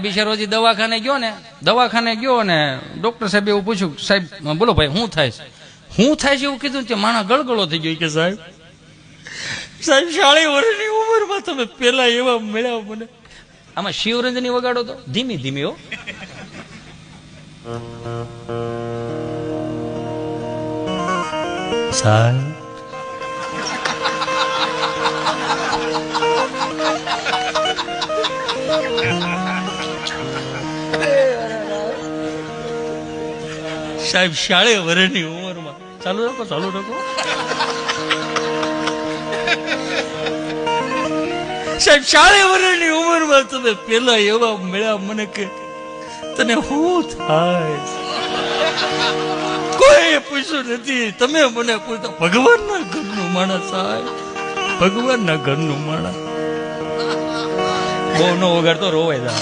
બિચારોજી દવાખાને ગયો ને ડોક્ટર સાહેબ એવું પૂછ્યું, સાહેબ બોલો ભાઈ શું થાય છે એવું કીધું કે માણા ગળગળો થઈ ગયો. કે સાહેબ 40 વર્ષની ઉંમરમાં તમે પેલા એવા મળ્યા મને. આમાં શિવરંજની વગાડો તો ધીમી ધીમી હો. સાહેબ સાહેબ 40 વર્ષની ઉંમરમાં ચાલુ રાખો. સાહેબ 40 વર્ષની ઉંમરમાં તમે પેલા એવા મળ્યા મને કે તને શું થાય? કોઈ પૂછ્યું નથી, તમે મને પૂછતા. ભગવાનના ઘરનું માણસ સાહેબ, ભગવાનના ઘરનું માણસ. બહુ ન વગાડતો રોવાય.